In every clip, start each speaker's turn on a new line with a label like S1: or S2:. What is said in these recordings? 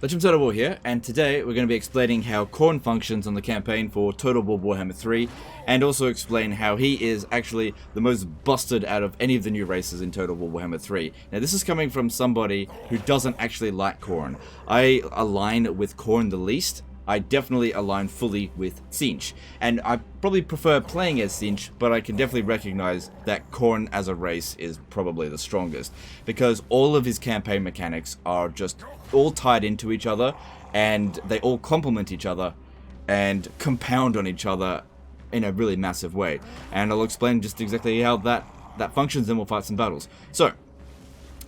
S1: Legend Total War here, and today we're going to be explaining how Khorne functions on the campaign for Total War Warhammer 3, and also explain how he is actually the most busted out of any of the new races in Total War Warhammer 3. Now this is coming from somebody who doesn't actually like Khorne. I align with Khorne the least. I definitely align fully with Tzeentch, and I probably prefer playing as Tzeentch, but I can definitely recognize that Khorne as a race is probably the strongest, because all of his campaign mechanics are just all tied into each other, and they all complement each other, and compound on each other in a really massive way. And I'll explain just exactly how that functions, and we'll fight some battles. So,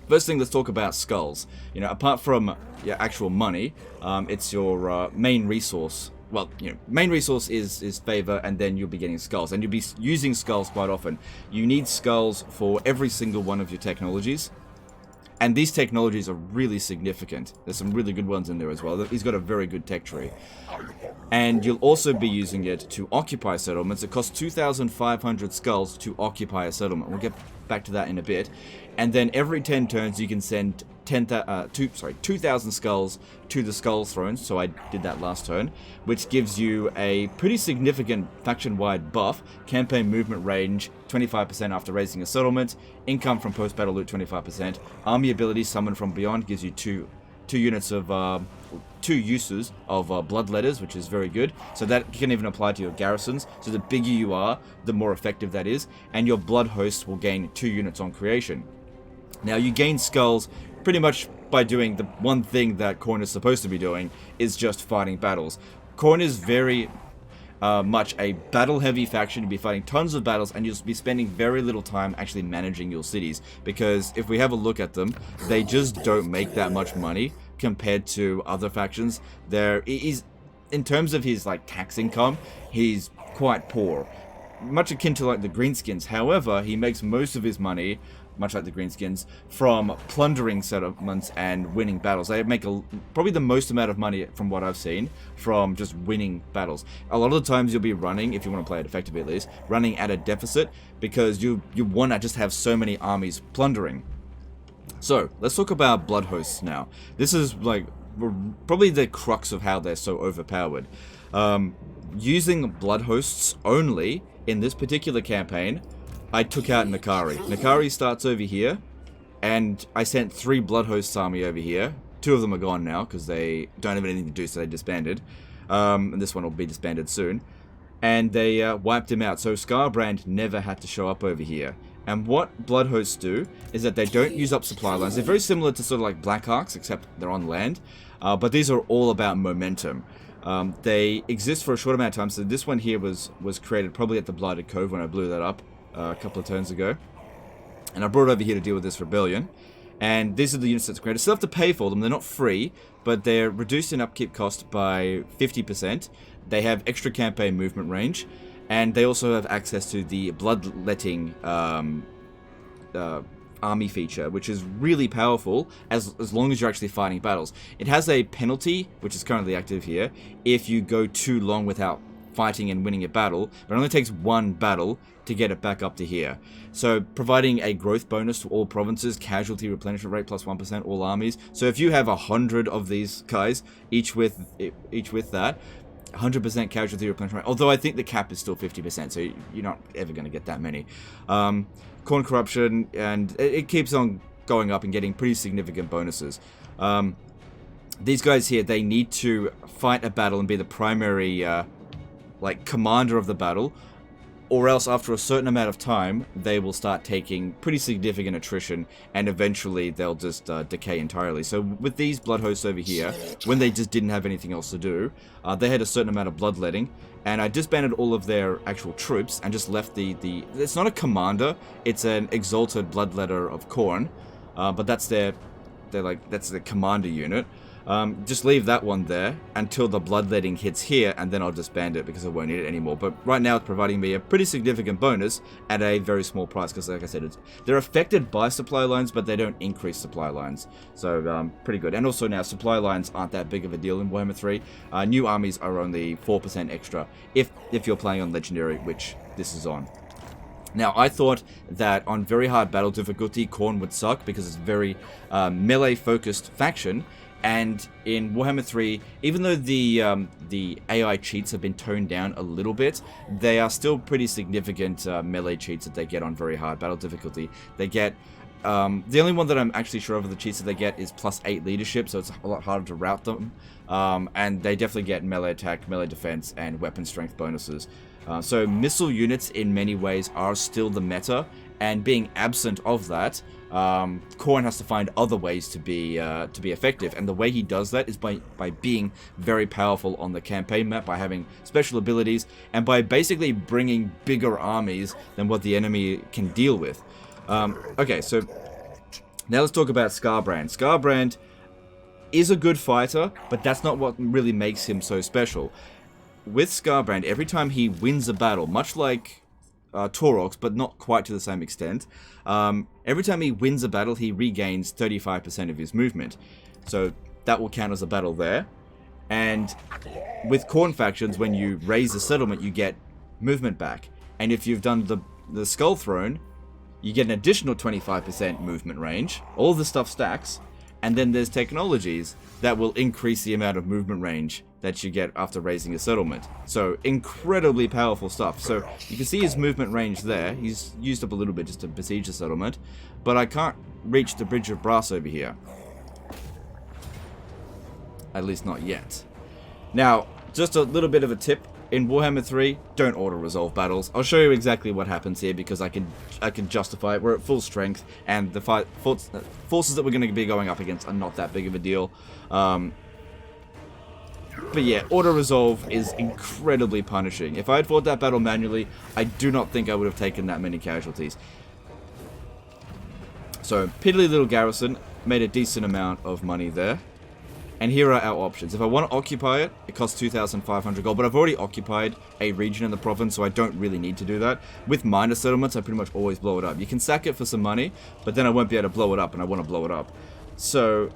S1: first thing, let's talk about skulls. You know, apart from your actual money, it's your main resource. Well, you know, main resource is favor, and then you'll be getting skulls, and you'll be using skulls quite often. You need skulls for every single one of your technologies, and these technologies are really significant. There's some really good ones in there as well. He's got a very good tech tree. And you'll also be using it to occupy settlements. It costs 2,500 skulls to occupy a settlement. We'll get back to that in a bit. And then every 10 turns you can send 2,000 skulls to the Skull Throne. So I did that last turn, which gives you a pretty significant faction-wide buff. Campaign movement range 25% after raising a settlement. Income from post-battle loot 25%. Army ability Summon from Beyond gives you two units of two uses of bloodletters, which is very good. So that can even apply to your garrisons. So the bigger you are, the more effective that is. And your blood host will gain 2 units on creation. Now you gain skulls pretty much by doing the one thing that Khorne is supposed to be doing, is just fighting battles. Khorne is very much a battle-heavy faction. You'll be fighting tons of battles, and you'll be spending very little time actually managing your cities. Because if we have a look at them, they just don't make that much money compared to other factions. In terms of his tax income, he's quite poor, much akin to the Greenskins. However, he makes most of his money, much like the Greenskins, from plundering settlements and winning battles. They make probably the most amount of money, from what I've seen, from just winning battles. A lot of the times you'll be running, if you want to play it effectively at least, running at a deficit, because you want to just have so many armies plundering. So, let's talk about blood hosts now. This is probably the crux of how they're so overpowered. Using blood hosts only in this particular campaign, I took out Nakari. Nakari starts over here, and I sent 3 blood hosts army over here. 2 of them are gone now because they don't have anything to do, so they disbanded. And this one will be disbanded soon. And they wiped him out, so Skarbrand never had to show up over here. And what blood hosts do is that they don't use up supply lines. They're very similar to sort of like Black Arcs, except they're on land. But these are all about momentum. They exist for a short amount of time. So this one here was created probably at the Blighted Cove when I blew that up a couple of turns ago. And I brought it over here to deal with this rebellion. And these are the units that's created. Still have to pay for them. They're not free, but they're reduced in upkeep cost by 50%. They have extra campaign movement range. And they also have access to the bloodletting army feature, which is really powerful as long as you're actually fighting battles. It has a penalty, which is currently active here, if you go too long without fighting and winning a battle, but it only takes 1 battle to get it back up to here. So providing a growth bonus to all provinces, casualty replenishment rate plus 1% all armies. So if you have 100 of these guys, each with that, 100% casualty replenishment rate, although I think the cap is still 50%, so you're not ever going to get that many. Khorne corruption, and it keeps on going up and getting pretty significant bonuses. These guys here, they need to fight a battle and be the primary commander of the battle, or else after a certain amount of time they will start taking pretty significant attrition, and eventually they'll just decay entirely. So with these blood hosts over here, when they just didn't have anything else to do, they had a certain amount of bloodletting, and I disbanded all of their actual troops and just left the it's not a commander, it's an exalted bloodletter of Khorne, but that's the commander unit. Just leave that one there until the bloodletting hits here, and then I'll disband it because I won't need it anymore. But right now it's providing me a pretty significant bonus at a very small price, because like I said, they're affected by supply lines, but they don't increase supply lines. So pretty good. And also now supply lines aren't that big of a deal in Warhammer 3. New armies are only 4% extra if you're playing on Legendary, which this is on. Now, I thought that on very hard battle difficulty, Khorne would suck because it's a very melee-focused faction, And in Warhammer 3, even though the AI cheats have been toned down a little bit, they are still pretty significant melee cheats that they get on very hard battle difficulty. They get the only one that I'm actually sure of the cheats that they get is +8 leadership, so it's a lot harder to route them. And they definitely get melee attack, melee defense, and weapon strength bonuses. So missile units in many ways are still the meta, and being absent of that, Khorne has to find other ways to be effective, and the way he does that is by being very powerful on the campaign map, by having special abilities, and by basically bringing bigger armies than what the enemy can deal with. Okay, so now let's talk about Skarbrand. Skarbrand is a good fighter, but that's not what really makes him so special. With Skarbrand, every time he wins a battle, much like Taurox, but not quite to the same extent, every time he wins a battle, he regains 35% of his movement. So that will count as a battle there. And with Khorne factions, when you raise a settlement, you get movement back. And if you've done the Skull Throne, you get an additional 25% movement range. All this stuff stacks. And then there's technologies that will increase the amount of movement range that you get after raising a settlement. So incredibly powerful stuff. So you can see his movement range there. He's used up a little bit just to besiege the settlement. But I can't reach the Bridge of Brass over here. At least not yet. Now, just a little bit of a tip. In Warhammer 3, don't auto-resolve battles. I'll show you exactly what happens here because I can justify it. We're at full strength, and the forces that we're going to be going up against are not that big of a deal. But yeah, auto-resolve is incredibly punishing. If I had fought that battle manually, I do not think I would have taken that many casualties. So, piddly little garrison, made a decent amount of money there. And here are our options. If I want to occupy it, it costs 2,500 gold, but I've already occupied a region in the province, so I don't really need to do that. With minor settlements, I pretty much always blow it up. You can sack it for some money, but then I won't be able to blow it up, and I want to blow it up. So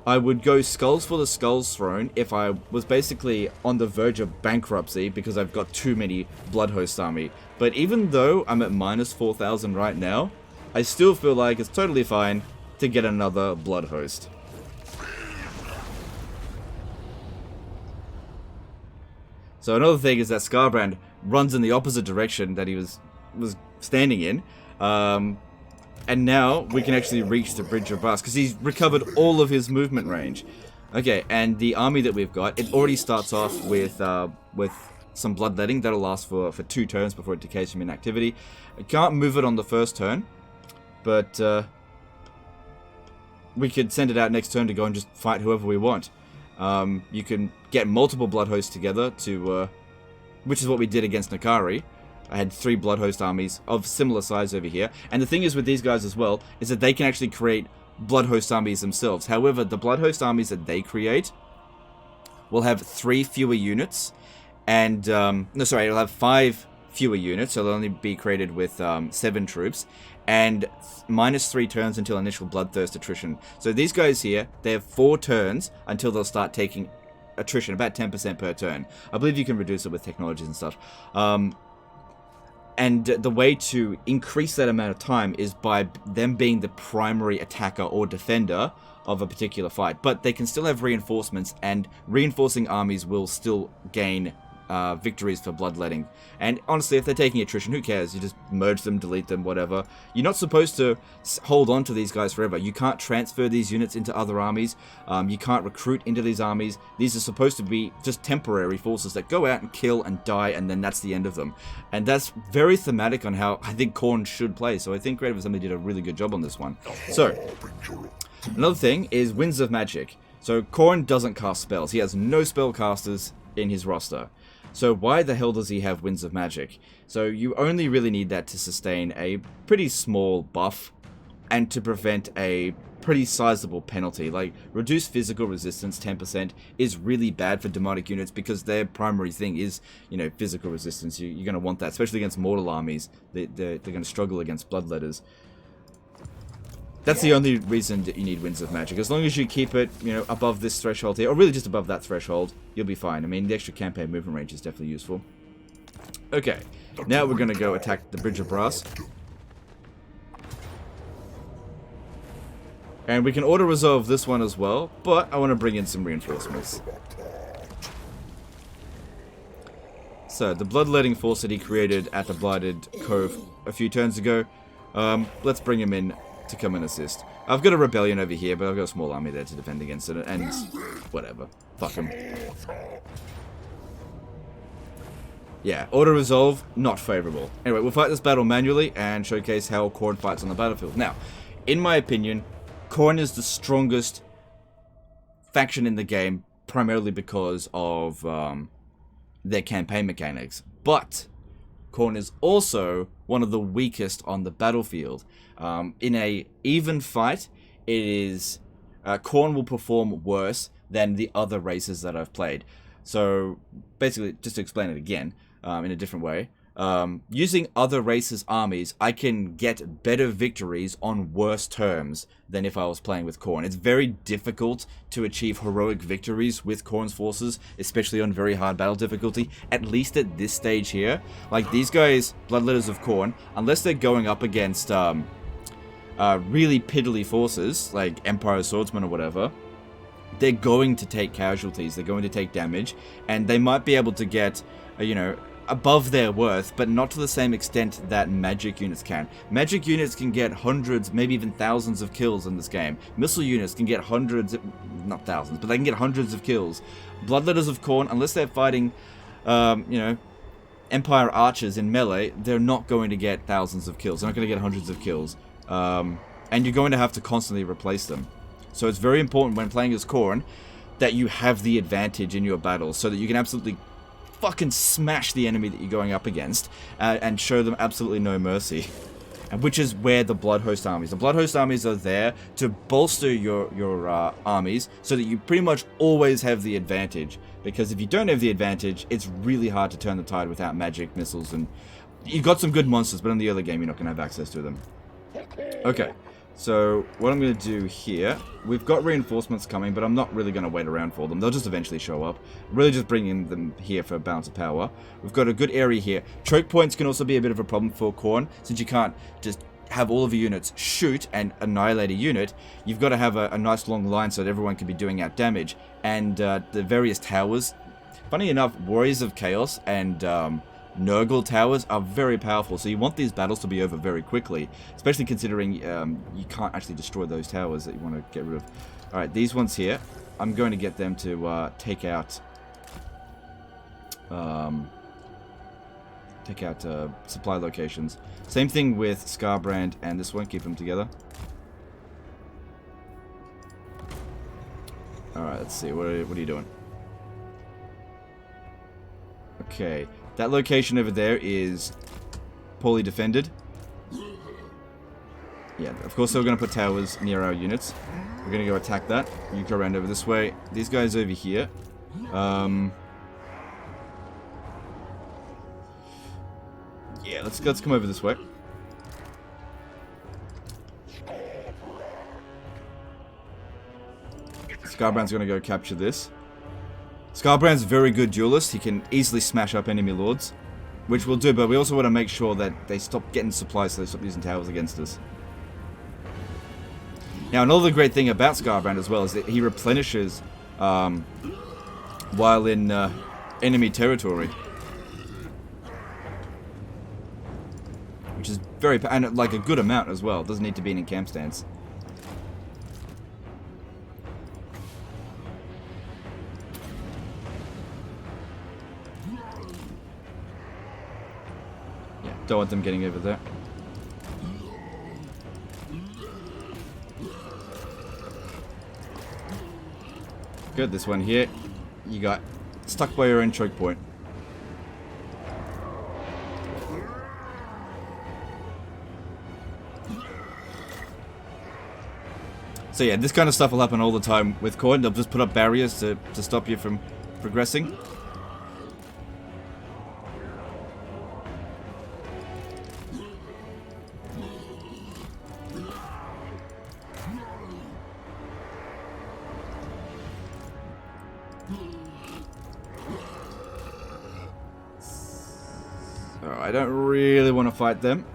S1: I would go Skulls for the Skulls Throne if I was basically on the verge of bankruptcy because I've got too many Bloodhost army. But even though I'm at minus 4,000 right now, I still feel like it's totally fine to get another Bloodhost. So another thing is that Skarbrand runs in the opposite direction that he was standing in. And now we can actually reach the Bridge of Brass because he's recovered all of his movement range. Okay, and the army that we've got, it already starts off with some bloodletting. That'll last for 2 turns before it decays from inactivity. I can't move it on the first turn, but we could send it out next turn to go and just fight whoever we want. You can get multiple Bloodhosts together to, which is what we did against Nakari. I had 3 Bloodhost armies of similar size over here. And the thing is with these guys as well, is that they can actually create Bloodhost armies themselves. However, the Bloodhost armies that they create will have 3 fewer units. And, no, sorry, it'll have 5 fewer units, so they'll only be created with 7 troops. And minus 3 turns until initial bloodthirst attrition. So these guys here, they have 4 turns until they'll start taking attrition, about 10% per turn. I believe you can reduce it with technologies and stuff. And the way to increase that amount of time is by them being the primary attacker or defender of a particular fight. But they can still have reinforcements, and reinforcing armies will still gain victories for bloodletting. And honestly, if they're taking attrition, who cares? You just merge them, delete them, whatever. You're not supposed to hold on to these guys forever. You can't transfer these units into other armies. You can't recruit into these armies. These are supposed to be just temporary forces that go out and kill and die, and then that's the end of them. And that's very thematic on how I think Khorne should play. So I think Creative Assembly did a really good job on this one. So another thing is Winds of Magic. So Khorne doesn't cast spells. He has no spellcasters in his roster. So why the hell does he have Winds of Magic? So you only really need that to sustain a pretty small buff and to prevent a pretty sizable penalty. Like, reduced physical resistance 10% is really bad for demonic units because their primary thing is, you know, physical resistance. You're going to want that, especially against mortal armies. They're going to struggle against bloodletters. That's the only reason that you need Winds of Magic. As long as you keep it, you know, above this threshold here, or really just above that threshold, you'll be fine. I mean, the extra campaign movement range is definitely useful. Okay, now we're going to go attack the Bridge of Brass. And we can auto-resolve this one as well, but I want to bring in some reinforcements. So, the bloodletting force that he created at the Blighted Cove a few turns ago, let's bring him in to come and assist. I've got a rebellion over here, but I've got a small army there to defend against it, and whatever. Fuck him. Yeah, auto-resolve, not favorable. Anyway, we'll fight this battle manually and showcase how Khorne fights on the battlefield. Now, in my opinion, Khorne is the strongest faction in the game, primarily because of their campaign mechanics. But Khorne is also one of the weakest on the battlefield. In a even fight, Khorne will perform worse than the other races that I've played. So basically, just to explain it again in a different way, using other races' armies, I can get better victories on worse terms than if I was playing with Khorne. It's very difficult to achieve heroic victories with Khorne's forces, especially on very hard battle difficulty, at least at this stage here. Like, these guys, Bloodletters of Khorne, unless they're going up against really piddly forces, like Empire Swordsmen or whatever, they're going to take casualties, they're going to take damage, and they might be able to get, you know, above their worth, but not to the same extent that magic units can. Magic units can get hundreds, maybe even thousands of kills in this game. Missile units can get hundreds, not thousands, but they can get hundreds of kills. Bloodletters of Khorne, unless they're fighting, you know, Empire archers in melee, they're not going to get thousands of kills. They're not going to get hundreds of kills. And you're going to have to constantly replace them. So it's very important when playing as Khorne that you have the advantage in your battles, so that you can absolutely fucking smash the enemy that you're going up against and show them absolutely no mercy. And which is where the Bloodhost armies. The Bloodhost armies are there to bolster your armies so that you pretty much always have the advantage. Because if you don't have the advantage, it's really hard to turn the tide without magic, missiles, and you've got some good monsters, but in the early game you're not going to have access to them. Okay. So, what I'm going to do here, we've got reinforcements coming, but I'm not really going to wait around for them. They'll just eventually show up. Really just bringing them here for balance of power. We've got a good area here. Choke points can also be a bit of a problem for Khorne, since you can't just have all of your units shoot and annihilate a unit. You've got to have a nice long line so that everyone can be doing out damage. And the various towers, funny enough, Warriors of Chaos and Nurgle towers are very powerful, so you want these battles to be over very quickly, especially considering you can't actually destroy those towers that you want to get rid of. Alright, these ones here, I'm going to get them to take out supply locations. Same thing with Skarbrand and this one, keep them together. Alright, let's see, what are you doing? Okay. That location over there is poorly defended. Yeah, of course we're going to put towers near our units. We're going to go attack that. You go around over this way. These guys over here. Yeah, let's come over this way. Skarbrand's going to go capture this. Skarbrand's a very good duelist. He can easily smash up enemy lords, which we'll do, but we also want to make sure that they stop getting supplies, so they stop using towers against us. Now, another great thing about Skarbrand as well is that he replenishes while in enemy territory, which is very, and like a good amount as well. It doesn't need to be in camp stance. Don't want them getting over there. Good, this one here, you got stuck by your own choke point. So yeah, this kind of stuff will happen all the time with Khorne. They'll just put up barriers to stop you from progressing. I don't really want to fight them.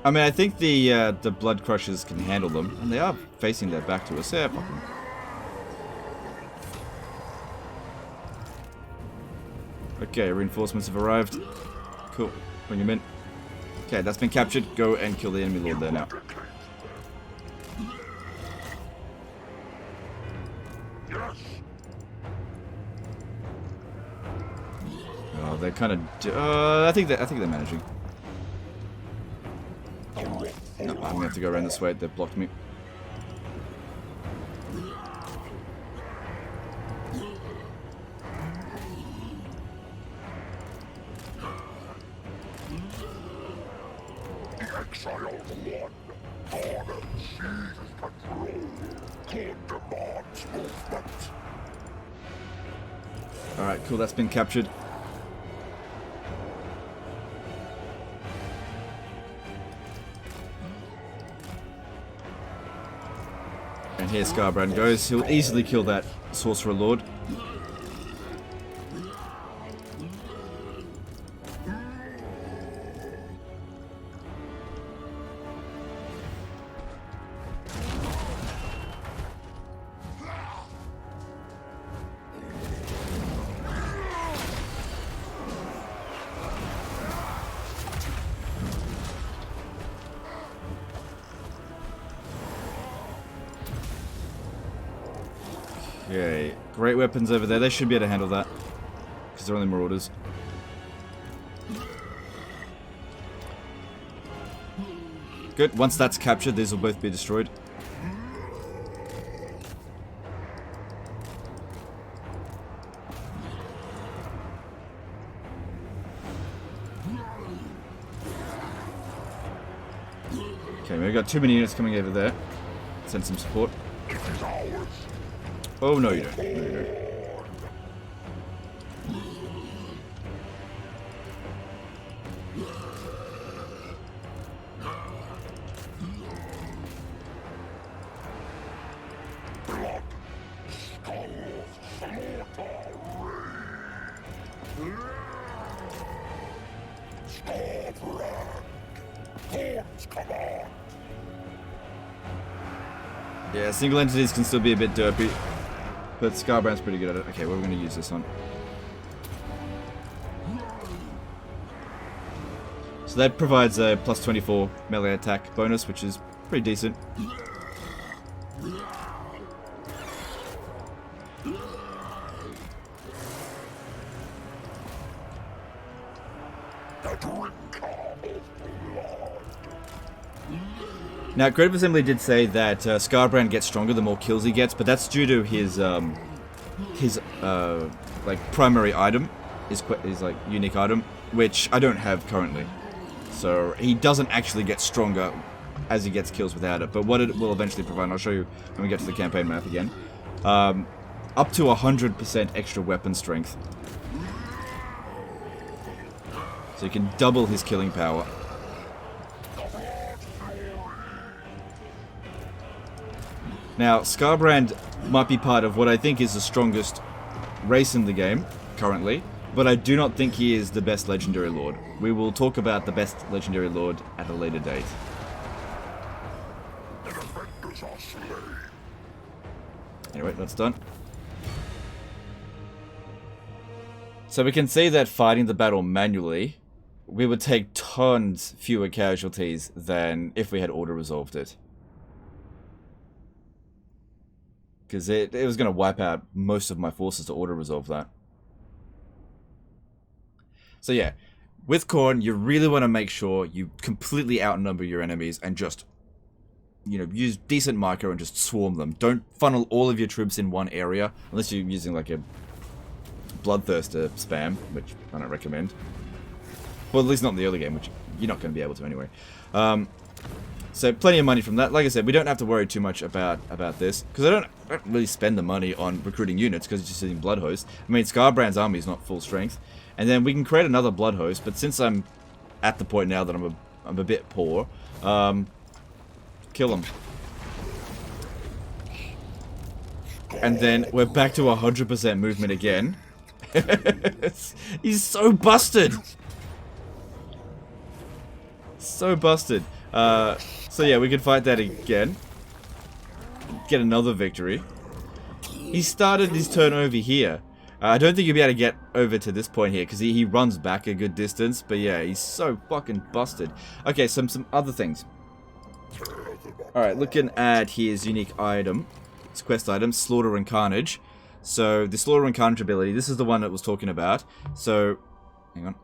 S1: I mean, I think the Blood Crushers can handle them, and they are facing their back to us. Yeah, fuck them. Okay, reinforcements have arrived. Cool. Bring them in. Okay, that's been captured. Go and kill the enemy lord there now. Oh, they're kind of. I think they're managing. No, I'm gonna have to go around this way. They've blocked me. Alright, cool, that's been captured. And here Skarbrand goes. He'll easily kill that Sorcerer Lord. Okay, great weapons over there. They should be able to handle that. Because they're only marauders. Good. Once that's captured, these will both be destroyed. Okay, we've got too many units coming over there. Send some support. Oh, no you don't. No, you don't. Yeah, single entities can still be a bit derpy. But Skarbrand's pretty good at it. Okay, what are we going to use this on? So that provides a plus 24 melee attack bonus, which is pretty decent. Now, Creative Assembly did say that Skarbrand gets stronger the more kills he gets, but that's due to his like primary item, his like unique item, which I don't have currently. So he doesn't actually get stronger as he gets kills without it. But what it will eventually provide, and I'll show you when we get to the campaign map again, up to 100% extra weapon strength. So you can double his killing power. Now, Skarbrand might be part of what I think is the strongest race in the game, currently, but I do not think he is the best Legendary Lord. We will talk about the best Legendary Lord at a later date. Anyway, that's done. So we can see that fighting the battle manually, we would take tons fewer casualties than if we had auto-resolved it. Because it was going to wipe out most of my forces to auto-resolve that. So yeah, with Khorne, you really want to make sure you completely outnumber your enemies and just, you know, use decent micro and just swarm them. Don't funnel all of your troops in one area, unless you're using like a Bloodthirster spam, which I don't recommend. Well, at least not in the early game, which you're not going to be able to anyway. So plenty of money from that. Like I said, we don't have to worry too much about this, because I don't really spend the money on recruiting units, because it's just using Blood Host. I mean, Skarbrand's army is not full strength, and then we can create another Blood Host. But since I'm at the point now that I'm a bit poor, kill him, and then we're back to 100% movement again. He's so busted. So busted. So yeah, we can fight that again. Get another victory. He started his turn over here. I don't think you'll be able to get over to this point here, because he runs back a good distance. But yeah, he's so fucking busted. Okay, some other things. Alright, looking at his unique item. His quest item, Slaughter and Carnage. So, the Slaughter and Carnage ability, this is the one that was talking about. So, hang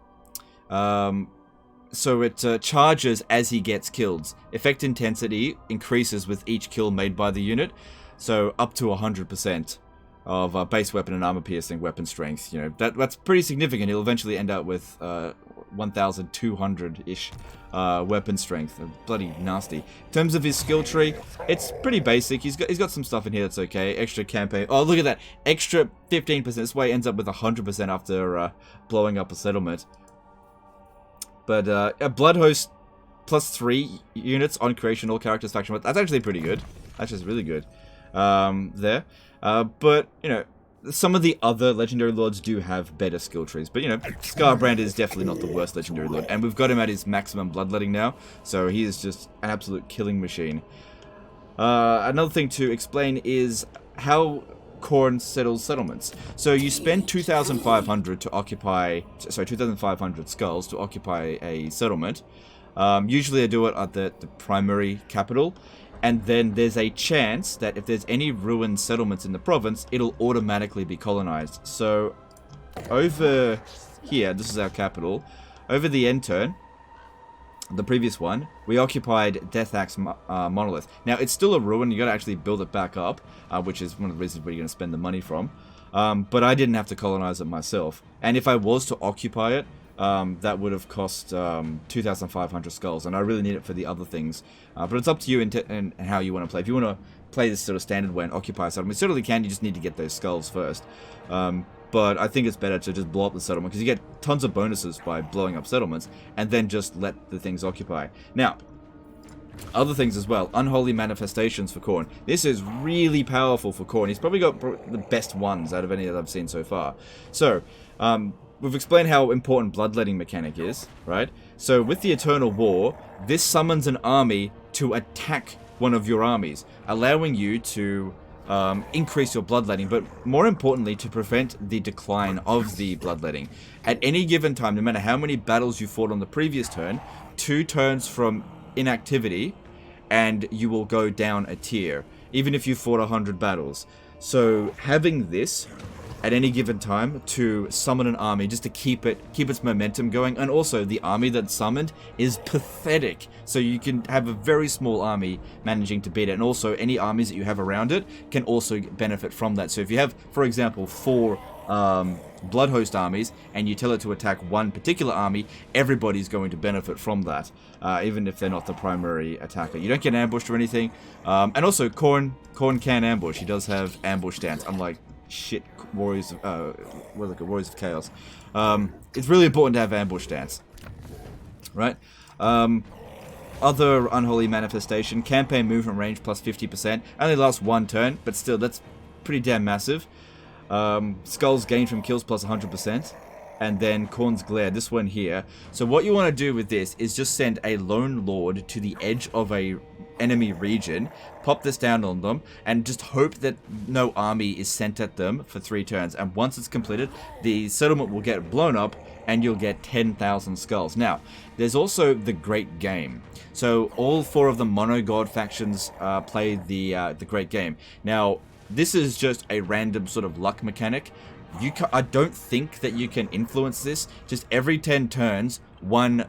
S1: on. So it charges as he gets killed. Effect intensity increases with each kill made by the unit. So, up to 100%. Of base weapon and armor piercing weapon strength. You know, that's pretty significant. He'll eventually end up with 1,200-ish weapon strength. Bloody nasty. In terms of his skill tree, it's pretty basic. He's got some stuff in here that's okay. Extra campaign. Oh, look at that. Extra 15%. This way ends up with 100% after blowing up a settlement. But a Blood Host plus 3 units on creation, all characters, faction. That's actually pretty good. That's just really good. There. But, you know, some of the other Legendary Lords do have better skill trees. But, you know, Skarbrand is definitely not the worst Legendary Lord. And we've got him at his maximum bloodletting now. So he is just an absolute killing machine. Another thing to explain is how Khorne settles settlements. So you spend 2,500 to occupy... Sorry, 2,500 skulls to occupy a settlement. Usually I do it at the primary capital. And then there's a chance that if there's any ruined settlements in the province, it'll automatically be colonized. So, over here, this is our capital. Over the end turn, the previous one, we occupied Death Axe Monolith. Now, it's still a ruin. You gotta actually build it back up, which is one of the reasons where you're gonna spend the money from. But I didn't have to colonize it myself. And if I was to occupy it, that would have cost 2,500 skulls, and I really need it for the other things. But it's up to you and how you want to play. If you want to play this sort of standard way and occupy a settlement, you certainly can. You just need to get those skulls first. But I think it's better to just blow up the settlement, because you get tons of bonuses by blowing up settlements, and then just let the things occupy. Now, other things as well. Unholy manifestations for Khorne. This is really powerful for Khorne. He's probably got the best ones out of any that I've seen so far. So, we've explained how important bloodletting mechanic is, right? So with the Eternal War, this summons an army to attack one of your armies, allowing you to increase your bloodletting, but more importantly, to prevent the decline of the bloodletting. At any given time, no matter how many battles you fought on the previous turn, 2 turns from inactivity, and you will go down a tier, even if you fought 100 battles. So having this at any given time to summon an army just to keep its momentum going, and also the army that's summoned is pathetic, so you can have a very small army managing to beat it, and also any armies that you have around it can also benefit from that. So if you have, for example, 4 Blood Host armies and you tell it to attack one particular army, everybody's going to benefit from that, even if they're not the primary attacker. You don't get ambushed or anything, and also Khorne can ambush. He does have ambush stance, unlike shit Warriors of Chaos. It's really important to have ambush stance, right? Other Unholy manifestation, campaign movement range plus 50%, only lasts 1 turn, but still that's pretty damn massive. Skulls gained from kills plus 100%, and then Khorne's Glare, this one here. So what you want to do with this is just send a lone lord to the edge of a enemy region, pop this down on them, and just hope that no army is sent at them for 3 turns. And once it's completed, the settlement will get blown up, and you'll get 10,000 skulls. Now, there's also the Great Game. So all 4 of the Mono God factions play the Great Game. Now, this is just a random sort of luck mechanic. I don't think that you can influence this. Just every 10 turns, one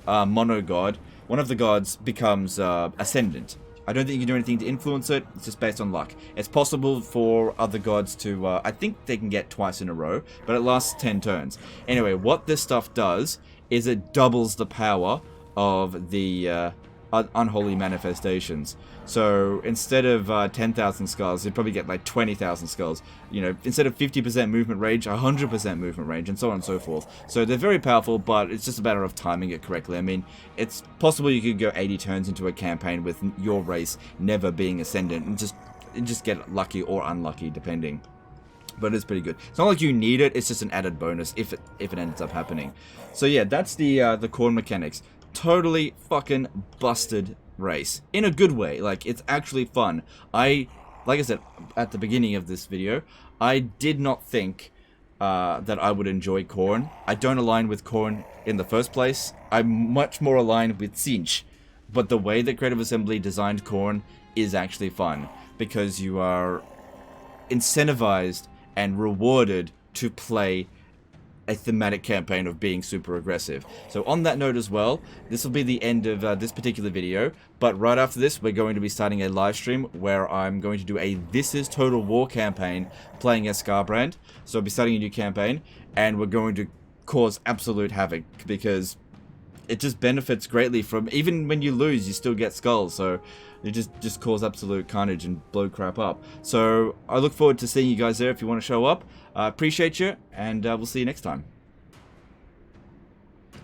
S1: Mono God, one of the gods becomes ascendant. I don't think you can do anything to influence it. It's just based on luck. It's possible for other gods to... I think they can get twice in a row, but it lasts 10 turns. Anyway, what this stuff does is it doubles the power of the Unholy manifestations. So instead of 10,000 skulls, you'd probably get like 20,000 skulls. You know, instead of 50% movement range, 100% movement range, and so on and so forth. So they're very powerful, but it's just a matter of timing it correctly. I mean, it's possible you could go 80 turns into a campaign with your race never being ascendant, and just get lucky or unlucky, depending. But it's pretty good. It's not like you need it, it's just an added bonus if it ends up happening. So yeah, that's the Khorne mechanics. totally fucking busted race. In a good way. Like, it's actually fun. Like I said at the beginning of this video, I did not think that I would enjoy Khorne. I don't align with Khorne in the first place. I'm much more aligned with Tzeentch. But the way that Creative Assembly designed Khorne is actually fun, because you are incentivized and rewarded to play a thematic campaign of being super aggressive. So on that note as well, this will be the end of this particular video, but right after this we're going to be starting a live stream where I'm going to do a This Is Total War campaign playing as Skarbrand. So I'll be starting a new campaign, and we're going to cause absolute havoc, because it just benefits greatly from, even when you lose you still get skulls, so you just cause absolute carnage and blow crap up. So I look forward to seeing you guys there if you want to show up. Appreciate you, and we'll see you next time.